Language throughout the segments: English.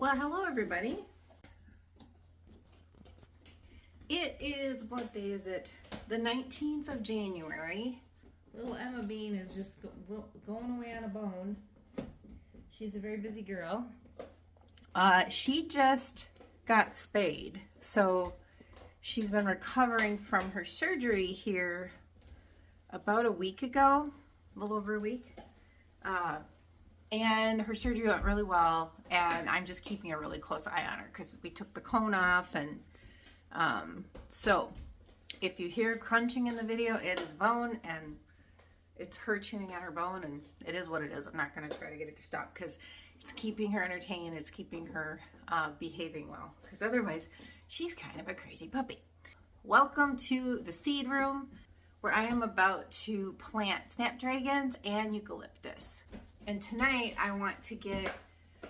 Well, hello everybody. It is, what day is it? The 19th of January. Little Emma Bean is just going away on a bone. She's a very busy girl. She just got spayed. So she's been recovering from her surgery here about a week ago, a little over a week. And her surgery went really well, and I'm just keeping a really close eye on her because we took the cone off. And so if you hear crunching in the video, it is bone, and it's her chewing on her bone, and it is what it is. I'm not going to try to get it to stop because it's keeping her entertained. It's keeping her behaving well, because otherwise she's kind of a crazy puppy. Welcome to the seed room, where I am about to plant snapdragons and eucalyptus. And tonight I want to get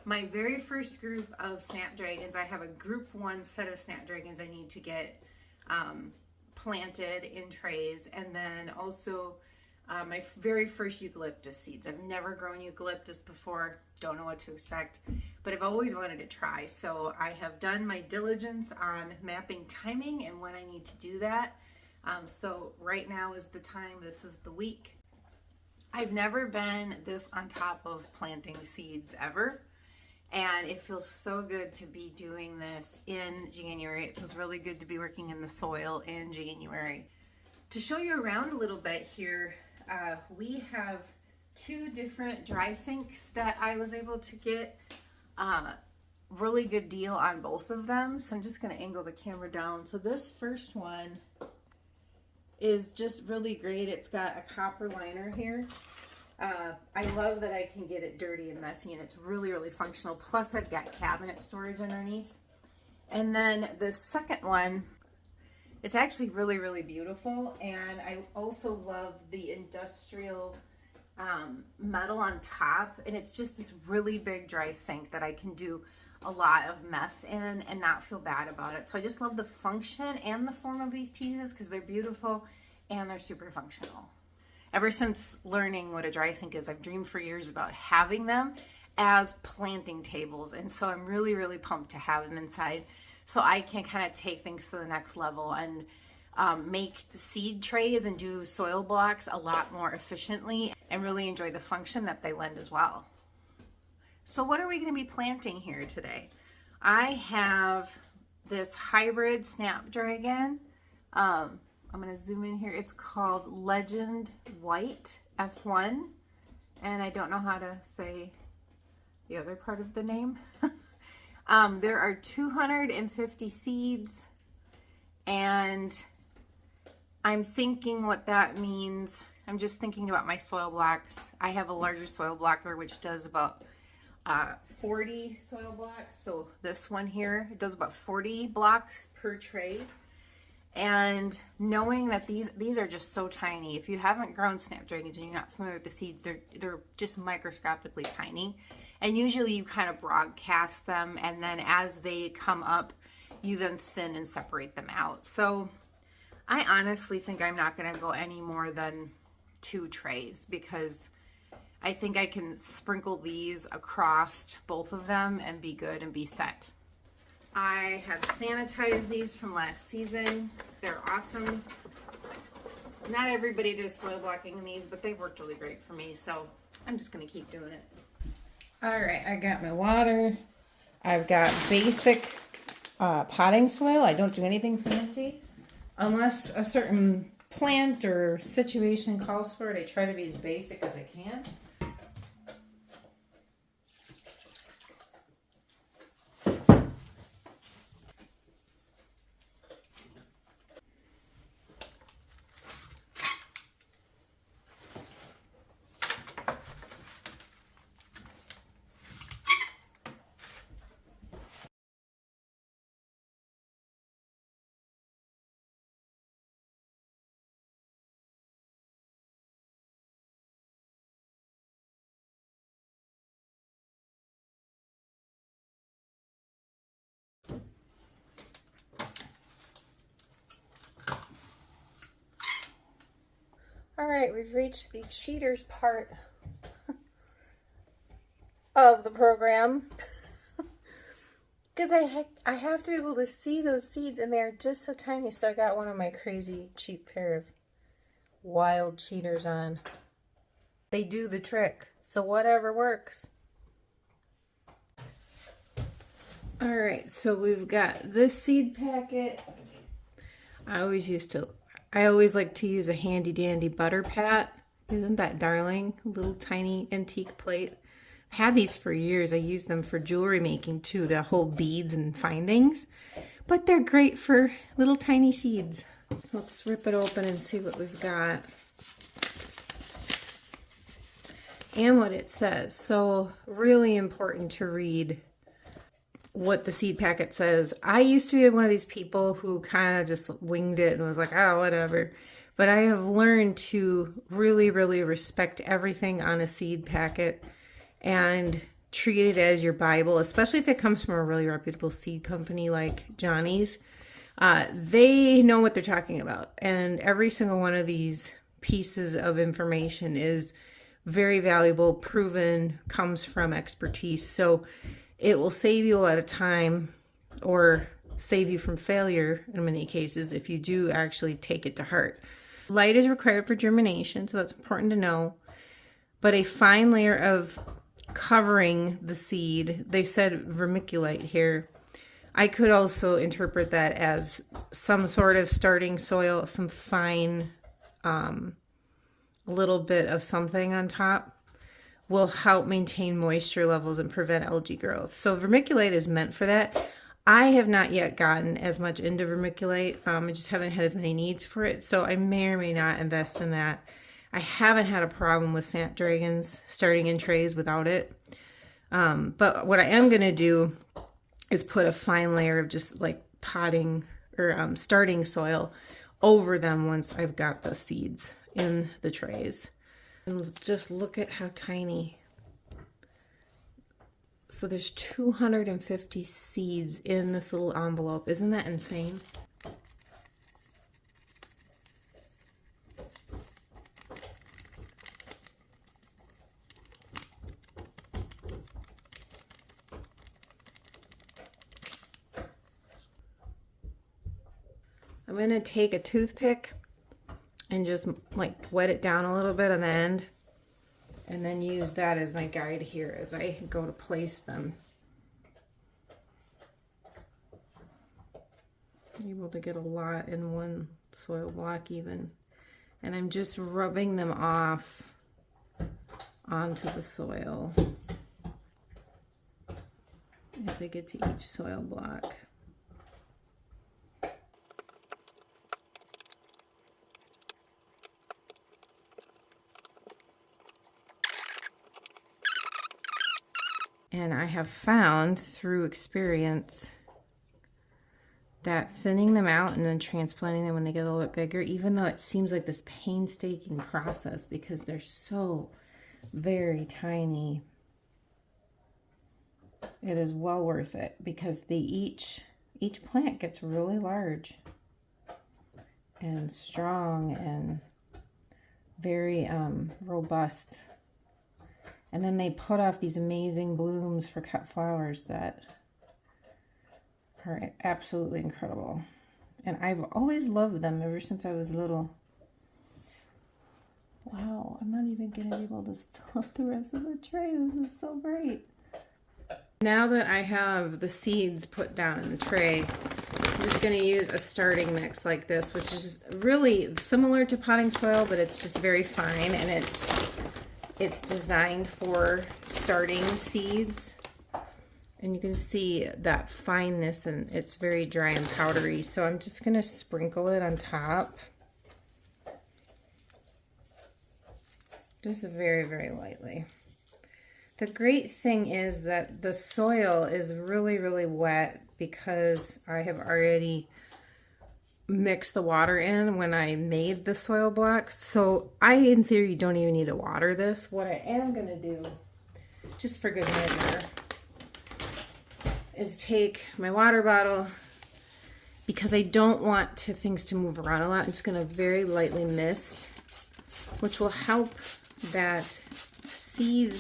my very first group of snapdragons. I have a group 1 set of snapdragons I need to get planted in trays, and then also my very first eucalyptus seeds. I've never grown eucalyptus before, don't know what to expect, but I've always wanted to try. So I have done my diligence on mapping timing and when I need to do that. So right now is the time, this is the week. I've never been this on top of planting seeds ever, and it feels so good to be doing this in January. It feels really good to be working in the soil in January. To show you around a little bit here, we have 2 different dry sinks that I was able to get really good deal on both of them. So I'm just going to angle the camera down. So this first one is just really great. It's got a copper liner here. I love that I can get it dirty and messy, and it's really, really functional. Plus I've got cabinet storage underneath. And then the second one, it's actually really, really beautiful. And I also love the industrial metal on top. And it's just this really big dry sink that I can do a lot of mess in and not feel bad about it. So I just love the function and the form of these pieces because they're beautiful and they're super functional. Ever since learning what a dry sink is, I've dreamed for years about having them as planting tables. And so I'm really, really pumped to have them inside so I can kind of take things to the next level and make the seed trays and do soil blocks a lot more efficiently and really enjoy the function that they lend as well. So what are we going to be planting here today? I have this hybrid snapdragon. I'm going to zoom in here. It's called Legend White F1. And I don't know how to say the other part of the name. There are 250 seeds. And I'm thinking what that means. I'm just thinking about my soil blocks. I have a larger soil blocker which does about 40 soil blocks. So this one here, it does about 40 blocks per tray. And knowing that these are just so tiny. If you haven't grown snapdragons and you're not familiar with the seeds, they're just microscopically tiny. And usually you kind of broadcast them, and then as they come up, you then thin and separate them out. So I honestly think I'm not going to go any more than 2 trays because I think I can sprinkle these across both of them and be good and be set. I have sanitized these from last season. They're awesome. Not everybody does soil blocking in these, but they've worked really great for me, so I'm just going to keep doing it. All right, I got my water. I've got basic potting soil. I don't do anything fancy. Unless a certain plant or situation calls for it, I try to be as basic as I can. All right, we've reached the cheaters part of the program. Because I have to be able to see those seeds, and they're just so tiny. So I got one of my crazy cheap pair of wild cheaters on. They do the trick, so whatever works. All right, so we've got this seed packet. I always like to use a handy dandy butter pat. Isn't that darling? Little tiny antique plate. I've had these for years. I use them for jewelry making too, to hold beads and findings. But they're great for little tiny seeds. Let's rip it open and see what we've got. And what it says. So really important to read what the seed packet says. I used to be one of these people who kind of just winged it and was like, oh, whatever. But I have learned to really, really respect everything on a seed packet and treat it as your Bible, especially if it comes from a really reputable seed company like Johnny's. They know what they're talking about. And every single one of these pieces of information is very valuable, proven, comes from expertise. So it will save you a lot of time, or save you from failure in many cases if you do actually take it to heart. Light is required for germination, so that's important to know. But a fine layer of covering the seed, they said vermiculite here. I could also interpret that as some sort of starting soil, some fine little bit of something on top will help maintain moisture levels and prevent algae growth. So vermiculite is meant for that. I have not yet gotten as much into vermiculite. I just haven't had as many needs for it. So I may or may not invest in that. I haven't had a problem with Snapdragons starting in trays without it. But what I am going to do is put a fine layer of just like potting or starting soil over them once I've got the seeds in the trays. And just look at how tiny. So there's 250 seeds in this little envelope. Isn't that insane? I'm going to take a toothpick and just like wet it down a little bit on the end, and then use that as my guide here as I go to place them. I'm able to get a lot in one soil block even. And I'm just rubbing them off onto the soil as I get to each soil block. And I have found through experience that thinning them out and then transplanting them when they get a little bit bigger, even though it seems like this painstaking process because they're so very tiny, it is well worth it because they each plant gets really large and strong and very robust. And then they put off these amazing blooms for cut flowers that are absolutely incredible. And I've always loved them ever since I was little. Wow, I'm not even going to be able to fill up the rest of the tray. This is so great. Now that I have the seeds put down in the tray, I'm just going to use a starting mix like this, which is really similar to potting soil, but it's just very fine, and it's designed for starting seeds. And you can see that fineness, and it's very dry and powdery. So I'm just going to sprinkle it on top. Just very, very lightly. The great thing is that the soil is really, really wet because I have already mixed the water in when I made the soil blocks. So I, in theory, don't even need to water this. What I am going to do, just for good measure, is take my water bottle, because I don't want things to move around a lot. I'm just going to very lightly mist, which will help that seed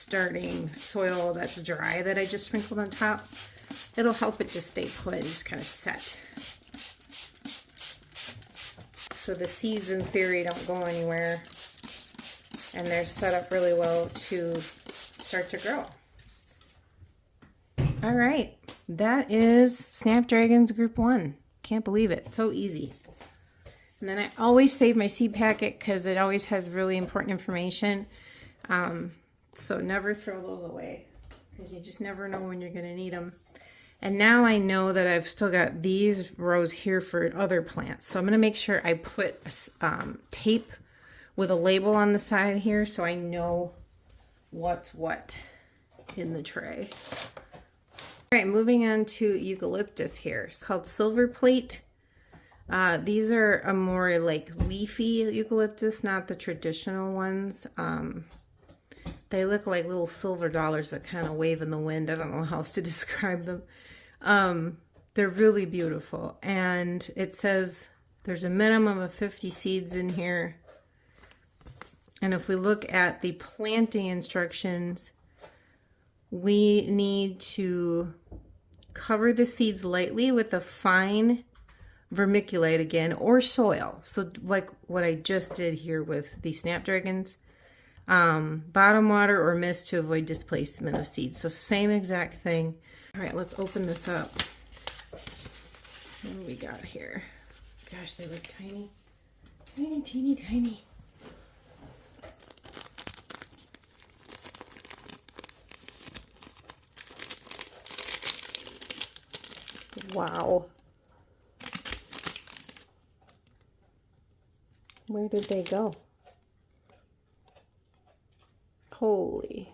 starting soil that's dry that I just sprinkled on top. It'll help it to stay put and just kind of set. So the seeds in theory don't go anywhere, and they're set up really well to start to grow. All right, that is Snapdragons Group 1. Can't believe it, so easy. And then I always save my seed packet because it always has really important information. So never throw those away because you just never know when you're going to need them. And now I know that I've still got these rows here for other plants. So I'm going to make sure I put tape with a label on the side here so I know what's what in the tray. All right, moving on to eucalyptus here. It's called silver plate. These are a more like leafy eucalyptus, not the traditional ones. They look like little silver dollars that kind of wave in the wind. I don't know how else to describe them. They're really beautiful. And it says there's a minimum of 50 seeds in here. And if we look at the planting instructions, we need to cover the seeds lightly with a fine vermiculite again, or soil. So like what I just did here with the Snapdragons. Bottom water or mist to avoid displacement of seeds. So same exact thing. All right, let's open this up. What do we got here? Gosh, they look tiny. Tiny, teeny, tiny. Wow. Where did they go? Holy.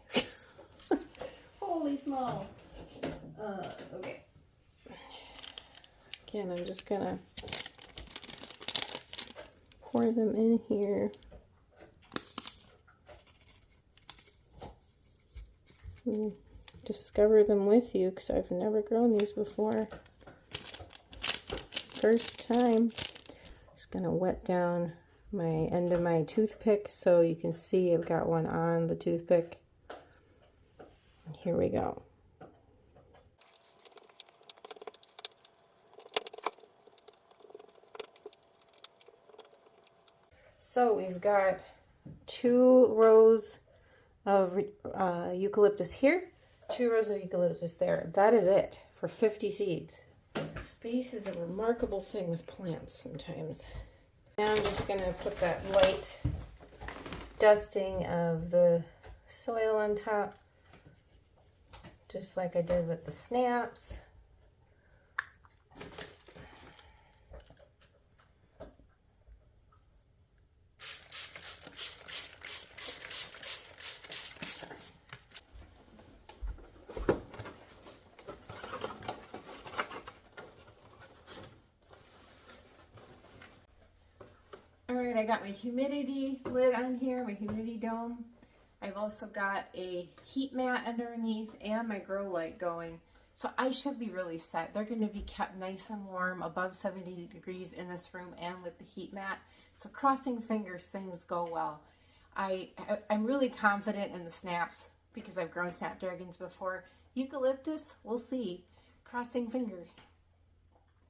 Holy small. Okay. Again, I'm just gonna pour them in here. Discover them with you because I've never grown these before. First time. Just gonna wet down my end of my toothpick so you can see I've got one on the toothpick. Here we go. So we've got 2 rows of eucalyptus here, 2 rows of eucalyptus there. That is it for 50 seeds. Space is a remarkable thing with plants sometimes. Now I'm just going to put that light dusting of the soil on top, just like I did with the snaps. Alright, I got my humidity lid on here, my humidity dome. I've also got a heat mat underneath and my grow light going. So I should be really set. They're going to be kept nice and warm above 70 degrees in this room and with the heat mat. So crossing fingers, things go well. I'm really confident in the snaps because I've grown Snapdragons before. Eucalyptus, we'll see. Crossing fingers.